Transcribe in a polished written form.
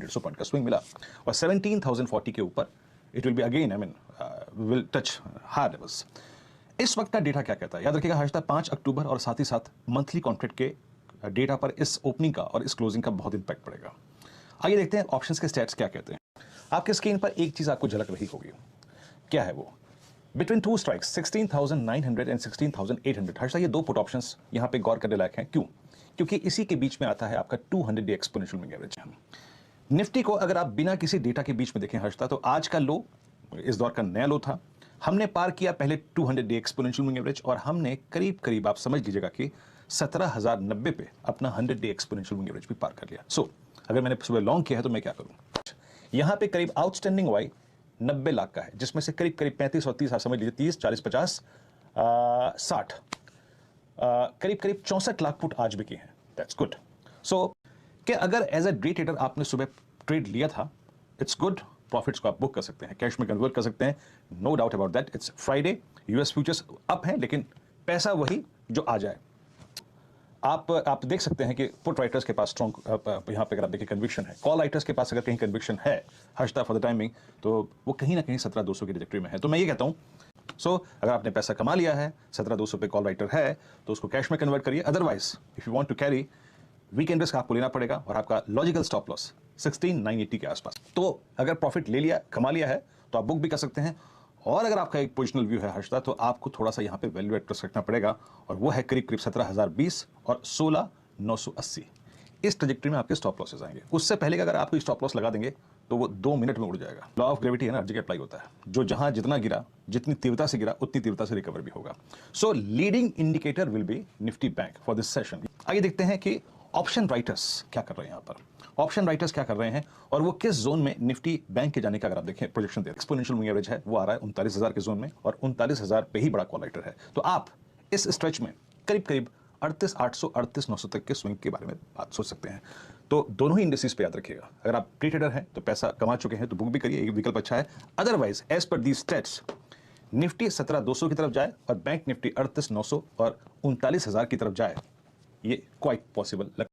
100 point का swing मिला और 17,040 के ऊपर it will be again will touch higher levels. इस वक्त का डेटा क्या कहता है, याद रखिएगा हर्षदा 5 अक्टूबर और साथ ही साथ मंथली कॉन्ट्रैक्ट के डेटा पर इस ओपनिंग का और इस क्लोजिंग का बहुत इंपैक्ट पड़ेगा। आइए देखते हैं ऑप्शंस के स्टैट्स क्या कहते हैं। आपके स्क्रीन पर एक चीज आपको झलक रही होगी, क्या है वो, between two strikes 16,900 and 16,800। Harshada ये दो पुट ऑप्शंस यहां पे गौर करने लायक हैं। क्यों? क्योंकि इसी के बीच में आता है आपका 200 day exponential moving average. Nifty को अगर आप बिना किसी डेटा के बीच में देखें हर्षदा, तो आज का लो इस दौर का नया लो था। हमने पार किया पहले 200 डे एक्सपोनेंशियल मूविंग एवरेज और हमने करीब करीब आप समझ लीजिएगा कि 17,090 पे अपना 100 डे एक्सपोनेंशियल मूविंग एवरेज भी पार कर लिया। सो अगर मैंने सुबह लॉन्ग किया है तो मैं क्या करूं, यहां पे करीब आउटस्टैंडिंग वाई 90 लाख का है, जिसमें से करीब करीब 35 और 30 आप समझ लीजिए 30 40 50 60 करीब करीब 64 लाख पुट आज भी किए हैं। That's good. सो कि अगर एज अ डे ट्रेडर आपने सुबह ट्रेड लिया था, इट्स गुड, प्रॉफिट्स को आप बुक कर सकते हैं, कैश में कन्वर्ट कर सकते हैं, no doubt about that. It's Friday, US futures up हैं, लेकिन पैसा वही जो आ जाए। आप देख सकते हैं कि पुट राइटर्स के पास स्ट्रॉन्ग यहाँ पे अगर आप देखिए कन्विक्शन है, कॉल राइटर्स के पास अगर कहीं कन्विक्शन है हर्षदा फॉर द टाइमिंग, तो वो कहीं ना कहीं 17,200 की ट्रैजेक्टरी में है। तो मैं ये कहता हूँ अगर आपने पैसा कमा लिया है, 17,200 पे कॉल राइटर है, तो उसको कैश में कन्वर्ट करिए। Otherwise if you want to carry weekend risk आपको लेना पड़ेगा और आपका लॉजिकल स्टॉप लॉस 16,980 के आसपास। तो अगर प्रॉफिट ले लिया, कमा लिया है, तो आप बुक भी कर सकते हैं। और अगर आपका एक पोजिशनल व्यू है हर्षदा, तो आपको थोड़ा सा यहाँ पे वैल्यू एड रिस्क रखना पड़ेगा और वो है करीब करीब 17,020 और 16,980। इस ट्रैजेक्टरी में आपके स्टॉप लॉसेस आएंगे। उससे पहले अगर आप कोई स्टॉप लॉस लगा देंगे तो वो 2 मिनट में उड़ जाएगा। लॉ ऑफ ग्रेविटी है ना, हर जगह अप्लाई होता है, जो जहां जितना गिरा, जितनी तीव्रता से गिरा उतनी तीव्रता से रिकवर भी होगा। So leading indicator will be Nifty bank for this session. आइए देखते हैं कि ऑप्शन राइटर्स क्या कर रहे हैं। यहाँ पर ऑप्शन राइटर्स क्या कर रहे हैं और वो किस जोन में निफ्टी बैंक के जाने का अगर आप देखें प्रोजेक्शन दे, एक्सपोनेंशियल मूविंग एवरेज है वो आ रहा है 39,000 के जोन में और 39,000 पे ही बड़ा कॉल राइटर है। तो आप इस स्ट्रेच में करीब करीब 38,800 38,900 तक के स्विंग के बारे में बात सोच सकते हैं। तो दोनों ही इंडेक्सेस पे याद रखिएगा, अगर आप प्री ट्रेडर हैं तो पैसा कमा चुके हैं तो बुक भी करिए, ये विकल्प अच्छा है। Otherwise as per the states Nifty 17,200 की तरफ जाए और बैंक निफ्टी 38,900 और 39,000 की तरफ जाए, ये क्वाइट पॉसिबल